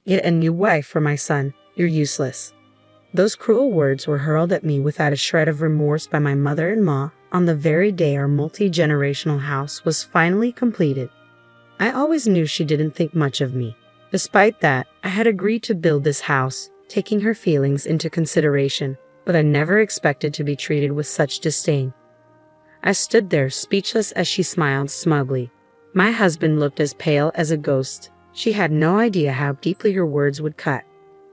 Get a new wife for my son. You're useless." Those cruel words were hurled at me without a shred of remorse by my mother-in-law on the very day our multi-generational house was finally completed. I always knew she didn't think much of me. Despite that, I had agreed to build this house, taking her feelings into consideration, but I never expected to be treated with such disdain. I stood there speechless as she smiled smugly. My husband looked as pale as a ghost. She had no idea how deeply her words would cut.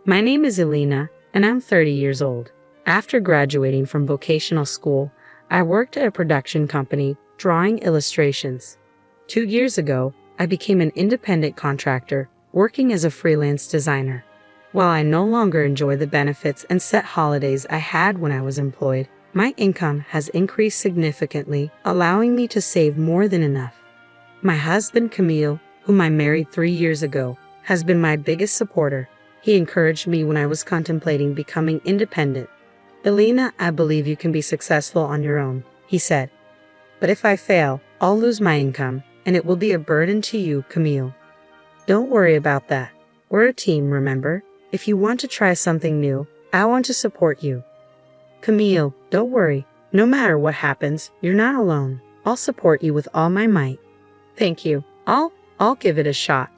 "My name is Elena, and I'm 30 years old. After graduating from vocational school, I worked at a production company, drawing illustrations. 2 years ago, I became an independent contractor, working as a freelance designer. While I no longer enjoy the benefits and set holidays I had when I was employed, my income has increased significantly, allowing me to save more than enough. My husband, Camille, whom I married 3 years ago, has been my biggest supporter. He encouraged me when I was contemplating becoming independent. "Elena, I believe you can be successful on your own," he said. "But if I fail, I'll lose my income, and it will be a burden to you, Camille. Don't worry about that. We're a team, remember? If you want to try something new, I want to support you. Camille, don't worry. No matter what happens, you're not alone. I'll support you with all my might." "Thank you. I'll give it a shot."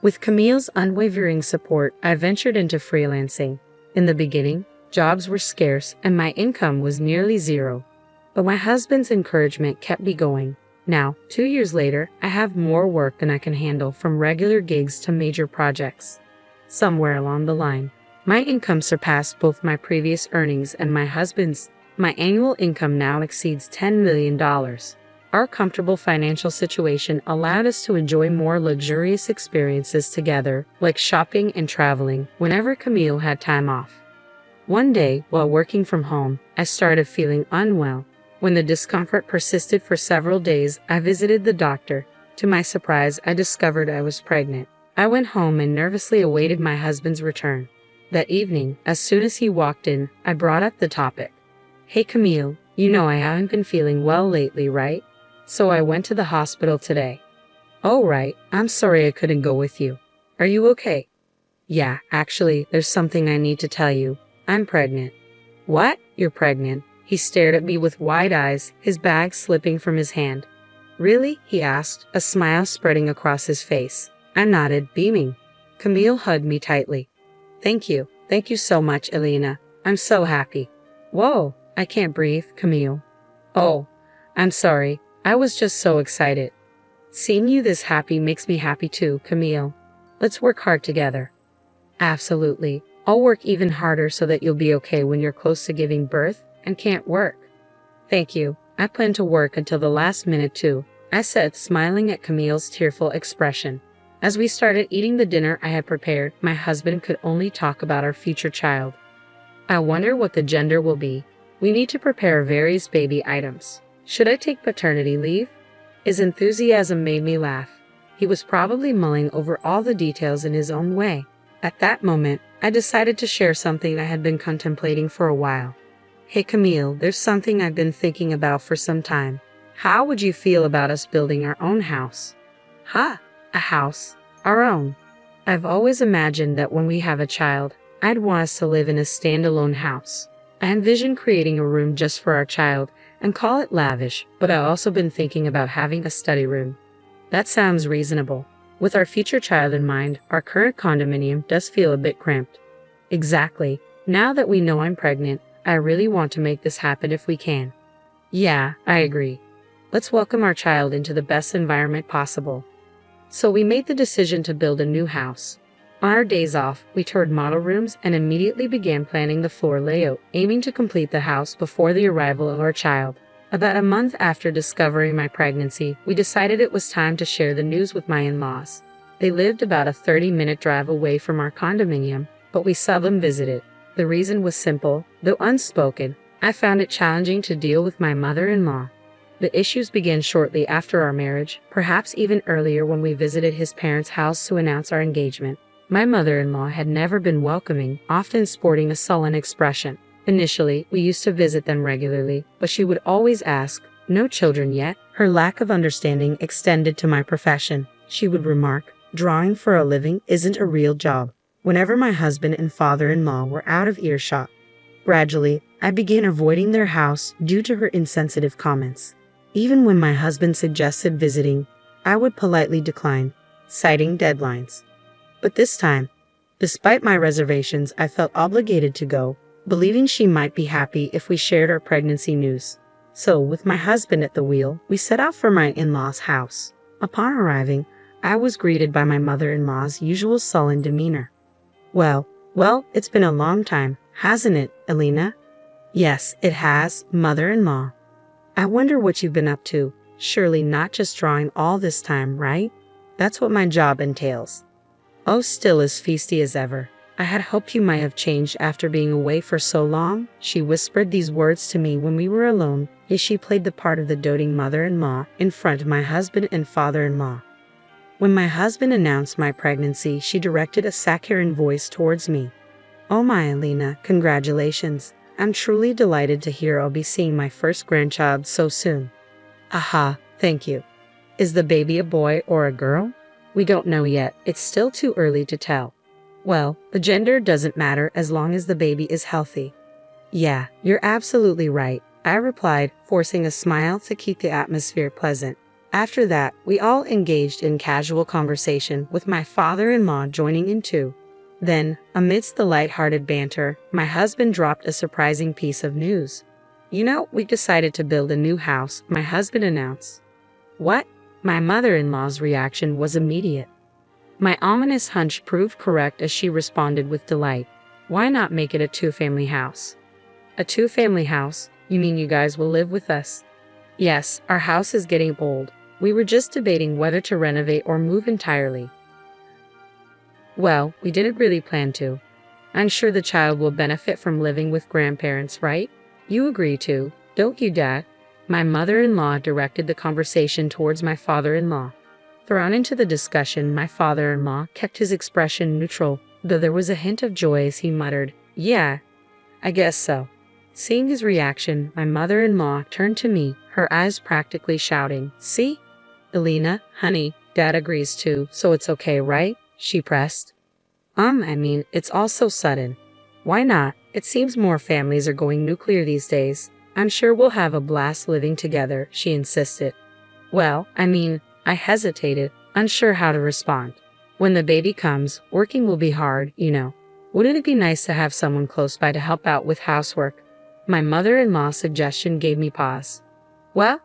With Camille's unwavering support, I ventured into freelancing. In the beginning, jobs were scarce and my income was nearly zero. But my husband's encouragement kept me going. Now, 2 years later, I have more work than I can handle, from regular gigs to major projects. Somewhere along the line, my income surpassed both my previous earnings and my husband's. My annual income now exceeds $10 million. Our comfortable financial situation allowed us to enjoy more luxurious experiences together, like shopping and traveling, whenever Camille had time off. One day, while working from home, I started feeling unwell. When the discomfort persisted for several days, I visited the doctor. To my surprise, I discovered I was pregnant. I went home and nervously awaited my husband's return. That evening, as soon as he walked in, I brought up the topic. "Hey Camille, you know I haven't been feeling well lately, right? So I went to the hospital today." "Oh right, I'm sorry I couldn't go with you. Are you okay?" "Yeah, actually, there's something I need to tell you. I'm pregnant." "What? You're pregnant?" He stared at me with wide eyes, his bag slipping from his hand. "Really?" he asked, a smile spreading across his face. I nodded, beaming. Camille hugged me tightly. Thank you so much, Elena. I'm so happy." "Whoa, I can't breathe, Camille." "Oh, I'm sorry. I was just so excited." "Seeing you this happy makes me happy too, Camille. Let's work hard together." "Absolutely. I'll work even harder so that you'll be okay when you're close to giving birth and can't work." "Thank you. I plan to work until the last minute too," I said, smiling at Camille's tearful expression. As we started eating the dinner I had prepared, my husband could only talk about our future child. "I wonder what the gender will be. We need to prepare various baby items. Should I take paternity leave?" His enthusiasm made me laugh. He was probably mulling over all the details in his own way. At that moment, I decided to share something I had been contemplating for a while. "Hey Camille, there's something I've been thinking about for some time. How would you feel about us building our own house?" "Huh? A house? Our own?" "I've always imagined that when we have a child, I'd want us to live in a standalone house. I envision creating a room just for our child and call it lavish, but I've also been thinking about having a study room." "That sounds reasonable. With our future child in mind, our current condominium does feel a bit cramped." "Exactly. Now that we know I'm pregnant, I really want to make this happen if we can." "Yeah, I agree. Let's welcome our child into the best environment possible." So we made the decision to build a new house. On our days off, we toured model rooms and immediately began planning the floor layout, aiming to complete the house before the arrival of our child. About a month after discovering my pregnancy, we decided it was time to share the news with my in-laws. They lived about a 30-minute drive away from our condominium, but we seldom visited. The reason was simple, though unspoken. I found it challenging to deal with my mother-in-law. The issues began shortly after our marriage, perhaps even earlier when we visited his parents' house to announce our engagement. My mother-in-law had never been welcoming, often sporting a sullen expression. Initially, we used to visit them regularly, but she would always ask, "No children yet?" Her lack of understanding extended to my profession. She would remark, "Drawing for a living isn't a real job." whenever my husband and father-in-law were out of earshot. Gradually, I began avoiding their house due to her insensitive comments. Even when my husband suggested visiting, I would politely decline, citing deadlines. But this time, despite my reservations, I felt obligated to go, believing she might be happy if we shared our pregnancy news. So, with my husband at the wheel, we set out for my in-laws' house. Upon arriving, I was greeted by my mother-in-law's usual sullen demeanor. Well, it's been a long time, hasn't it, Alina? Yes, it has, mother-in-law. I wonder what you've been up to. Surely not just drawing all this time, right? That's what my job entails. Oh, still as feisty as ever. I had hoped you might have changed after being away for so long. She whispered these words to me when we were alone, as she played the part of the doting mother-in-law in front of my husband and father-in-law. When my husband announced my pregnancy, she directed a saccharine voice towards me. Oh my Alina, congratulations. I'm truly delighted to hear I'll be seeing my first grandchild so soon. Aha, thank you. Is the baby a boy or a girl? We don't know yet, it's still too early to tell. Well, the gender doesn't matter as long as the baby is healthy. Yeah, you're absolutely right, I replied, forcing a smile to keep the atmosphere pleasant. After that, we all engaged in casual conversation, with my father-in-law joining in too. Then, amidst the light-hearted banter, my husband dropped a surprising piece of news. You know, we decided to build a new house, my husband announced. What? My mother-in-law's reaction was immediate. My ominous hunch proved correct as she responded with delight. Why not make it a two-family house? A two-family house? You mean you guys will live with us? Yes, our house is getting old. We were just debating whether to renovate or move entirely. Well, we didn't really plan to. I'm sure the child will benefit from living with grandparents, right? You agree too, don't you, Dad? My mother-in-law directed the conversation towards my father-in-law. Thrown into the discussion, my father-in-law kept his expression neutral, though there was a hint of joy as he muttered, Yeah, I guess so. Seeing his reaction, my mother-in-law turned to me, her eyes practically shouting, See? Alina, honey, Dad agrees too, so it's okay, right? She pressed. It's all so sudden. Why not? It seems more families are going nuclear these days. I'm sure we'll have a blast living together, she insisted. I hesitated, unsure how to respond. When the baby comes, working will be hard, you know. Wouldn't it be nice to have someone close by to help out with housework? My mother-in-law's suggestion gave me pause. Well,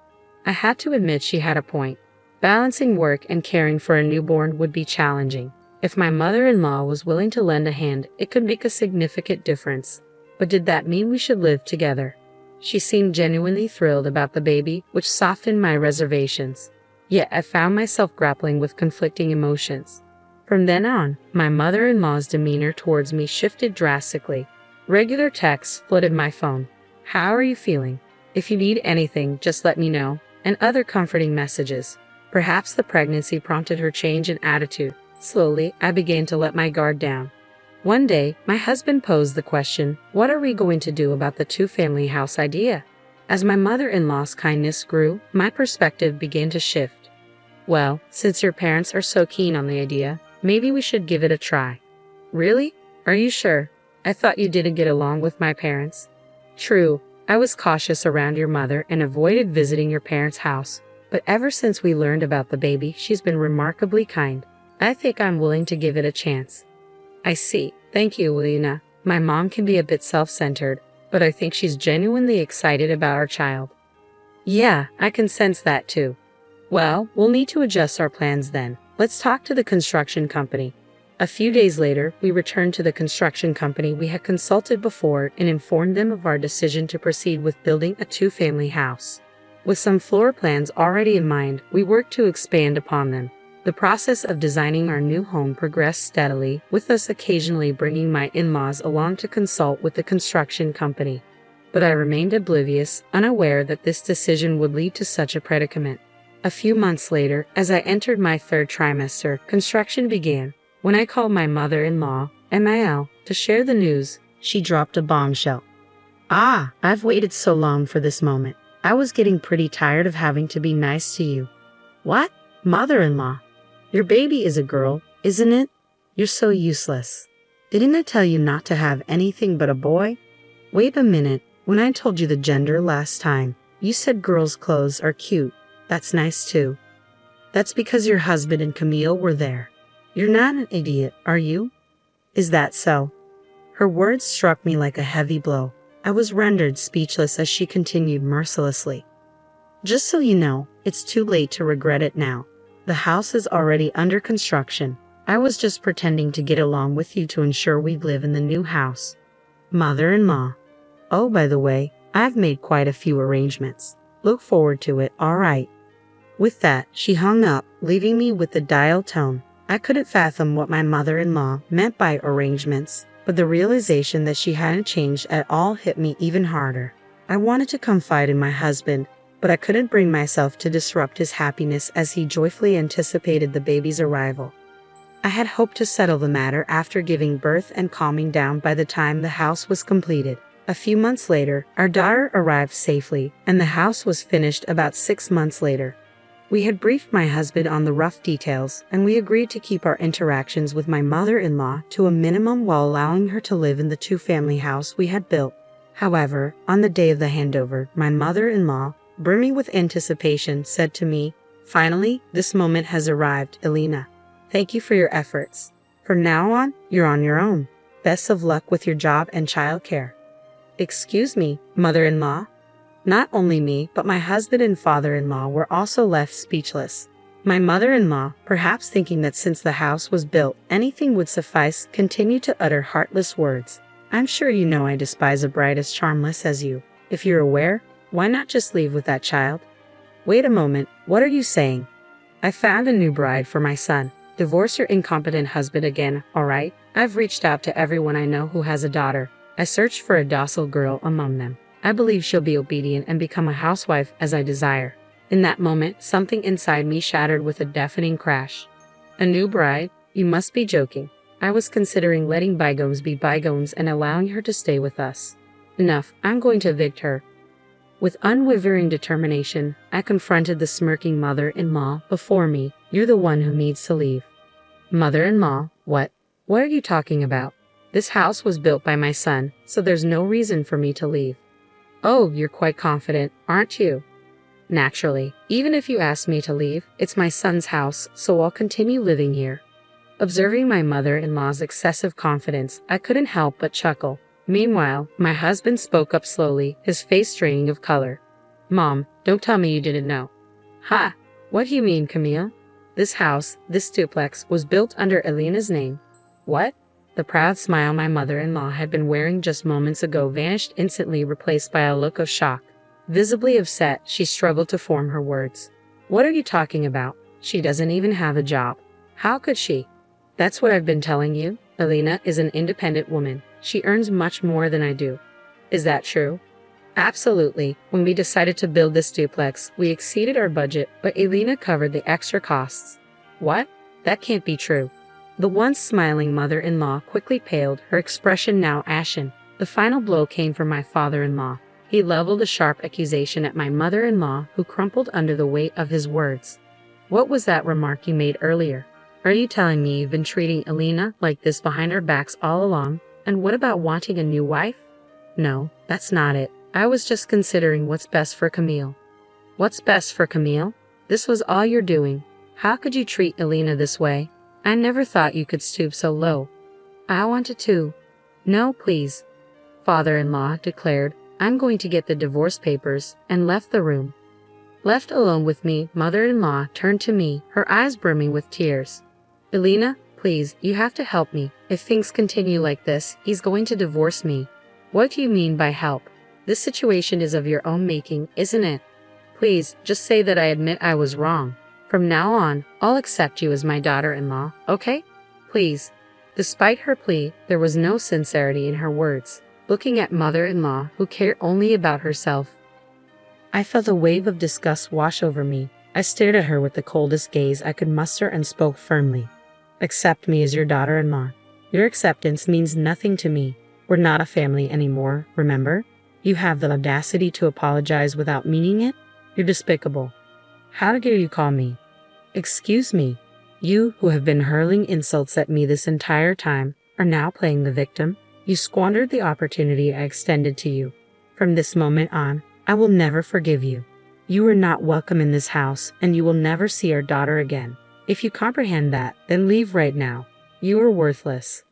I had to admit she had a point. Balancing work and caring for a newborn would be challenging. If my mother-in-law was willing to lend a hand, it could make a significant difference. But did that mean we should live together? She seemed genuinely thrilled about the baby, which softened my reservations. Yet I found myself grappling with conflicting emotions. From then on, my mother-in-law's demeanor towards me shifted drastically. Regular texts flooded my phone. How are you feeling? If you need anything, just let me know. And other comforting messages. Perhaps the pregnancy prompted her change in attitude. Slowly, I began to let my guard down. One day, my husband posed the question, what are we going to do about the two-family house idea? As my mother-in-law's kindness grew, my perspective began to shift. Well, since your parents are so keen on the idea, maybe we should give it a try. Really? Are you sure? I thought you didn't get along with my parents. True, I was cautious around your mother and avoided visiting your parents' house, but ever since we learned about the baby, she's been remarkably kind. I think I'm willing to give it a chance. I see. Thank you, Alina. My mom can be a bit self-centered, but I think she's genuinely excited about our child. Yeah, I can sense that too. Well, we'll need to adjust our plans then. Let's talk to the construction company. A few days later, we returned to the construction company we had consulted before and informed them of our decision to proceed with building a two-family house. With some floor plans already in mind, we worked to expand upon them. The process of designing our new home progressed steadily, with us occasionally bringing my in-laws along to consult with the construction company. But I remained oblivious, unaware that this decision would lead to such a predicament. A few months later, as I entered my third trimester, construction began. When I called my mother-in-law, Emil, to share the news, she dropped a bombshell. I've waited so long for this moment. I was getting pretty tired of having to be nice to you. What? Mother-in-law? Your baby is a girl, isn't it? You're so useless. Didn't I tell you not to have anything but a boy? Wait a minute, when I told you the gender last time, you said girls' clothes are cute. That's nice too. That's because your husband and Camille were there. You're not an idiot, are you? Is that so? Her words struck me like a heavy blow. I was rendered speechless as she continued mercilessly. Just so you know, it's too late to regret it now. The house is already under construction. I was just pretending to get along with you to ensure we'd live in the new house. Mother-in-law. Oh, by the way, I've made quite a few arrangements. Look forward to it, all right. With that, she hung up, leaving me with the dial tone. I couldn't fathom what my mother-in-law meant by arrangements, but the realization that she hadn't changed at all hit me even harder. I wanted to confide in my husband, but I couldn't bring myself to disrupt his happiness as he joyfully anticipated the baby's arrival. I had hoped to settle the matter after giving birth and calming down by the time the house was completed. A few months later, our daughter arrived safely, and the house was finished about 6 months later. We had briefed my husband on the rough details, and we agreed to keep our interactions with my mother-in-law to a minimum while allowing her to live in the two-family house we had built. However, on the day of the handover, my mother-in-law, brimming with anticipation, said to me, "Finally, this moment has arrived, Elena. Thank you for your efforts. From now on, you're on your own. Best of luck with your job and childcare." Excuse me, mother-in-law? Not only me, but my husband and father-in-law were also left speechless. My mother-in-law, perhaps thinking that since the house was built, anything would suffice, continued to utter heartless words. "I'm sure you know I despise a bride as charmless as you. If you're aware, why not just leave with that child?" Wait a moment, what are you saying? I found a new bride for my son. Divorce your incompetent husband again, all right? I've reached out to everyone I know who has a daughter. I searched for a docile girl among them. I believe she'll be obedient and become a housewife as I desire. In that moment, something inside me shattered with a deafening crash. A new bride? You must be joking. I was considering letting bygones be bygones and allowing her to stay with us. Enough, I'm going to evict her. With unwavering determination, I confronted the smirking mother-in-law before me. You're the one who needs to leave. Mother-in-law, what? What are you talking about? This house was built by my son, so there's no reason for me to leave. Oh, you're quite confident, aren't you? Naturally, even if you ask me to leave, it's my son's house, so I'll continue living here. Observing my mother-in-law's excessive confidence, I couldn't help but chuckle. Meanwhile, my husband spoke up slowly, his face draining of color. Mom, don't tell me you didn't know. Ha! What do you mean, Camille? This house, this duplex, was built under Elena's name. What? The proud smile my mother-in-law had been wearing just moments ago vanished instantly, replaced by a look of shock. Visibly upset, she struggled to form her words. What are you talking about? She doesn't even have a job. How could she? That's what I've been telling you. Elena is an independent woman. She earns much more than I do. Is that true? Absolutely. When we decided to build this duplex, we exceeded our budget, but Elena covered the extra costs. What? That can't be true. The once smiling mother-in-law quickly paled, her expression now ashen. The final blow came from my father-in-law. He leveled a sharp accusation at my mother-in-law, who crumpled under the weight of his words. What was that remark you made earlier? Are you telling me you've been treating Elena like this behind our backs all along? And what about wanting a new wife? No, that's not it. I was just considering what's best for Camille. What's best for Camille? This was all you're doing. How could you treat Elena this way? I never thought you could stoop so low. I wanted to. No, please. Father-in-law declared, I'm going to get the divorce papers, and left the room. Left alone with me, mother-in-law turned to me, her eyes brimming with tears. Elena, please, you have to help me. If things continue like this, he's going to divorce me. What do you mean by help? This situation is of your own making, isn't it? Please, just say that I admit I was wrong. From now on, I'll accept you as my daughter-in-law, okay? Please. Despite her plea, there was no sincerity in her words. Looking at mother-in-law, who cared only about herself. I felt a wave of disgust wash over me. I stared at her with the coldest gaze I could muster and spoke firmly. Accept me as your daughter-in-law. Your acceptance means nothing to me. We're not a family anymore, remember? You have the audacity to apologize without meaning it? You're despicable. How dare you call me? Excuse me. You who have been hurling insults at me this entire time. are now playing the victim. You squandered the opportunity I extended to you. From this moment on, I will never forgive you. You are not welcome in this house, and you will never see our daughter again. If you comprehend that, then leave right now. You are worthless."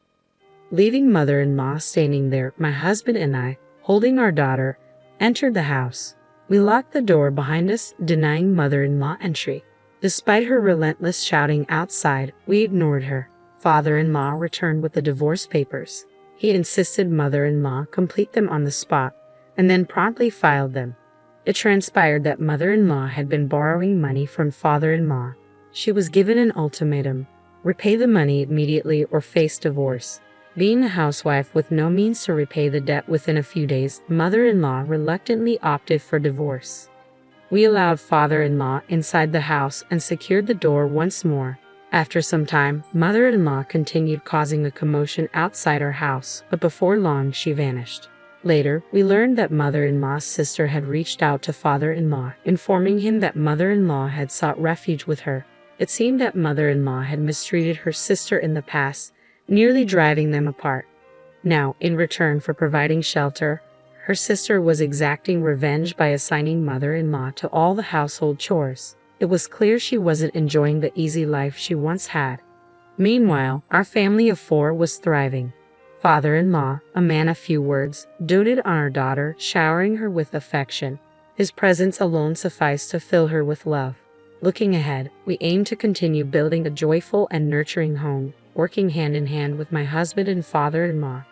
Leaving mother-in-law standing there, my husband and I, holding our daughter, entered the house. We locked the door behind us, denying mother-in-law entry. Despite her relentless shouting outside, we ignored her. Father-in-law returned with the divorce papers. He insisted mother-in-law complete them on the spot, and then promptly filed them. It transpired that mother-in-law had been borrowing money from father-in-law. She was given an ultimatum: repay the money immediately or face divorce. Being a housewife with no means to repay the debt within a few days, mother-in-law reluctantly opted for divorce. We allowed father-in-law inside the house and secured the door once more. After some time, mother-in-law continued causing a commotion outside our house, but before long she vanished. Later, we learned that mother-in-law's sister had reached out to father-in-law, informing him that mother-in-law had sought refuge with her. It seemed that mother-in-law had mistreated her sister in the past, nearly driving them apart. Now, in return for providing shelter, her sister was exacting revenge by assigning mother-in-law to all the household chores. It was clear she wasn't enjoying the easy life she once had. Meanwhile, our family of 4 was thriving. Father-in-law, a man of few words, doted on our daughter, showering her with affection. His presence alone sufficed to fill her with love. Looking ahead, we aim to continue building a joyful and nurturing home, working hand in hand with my husband and father-in-law.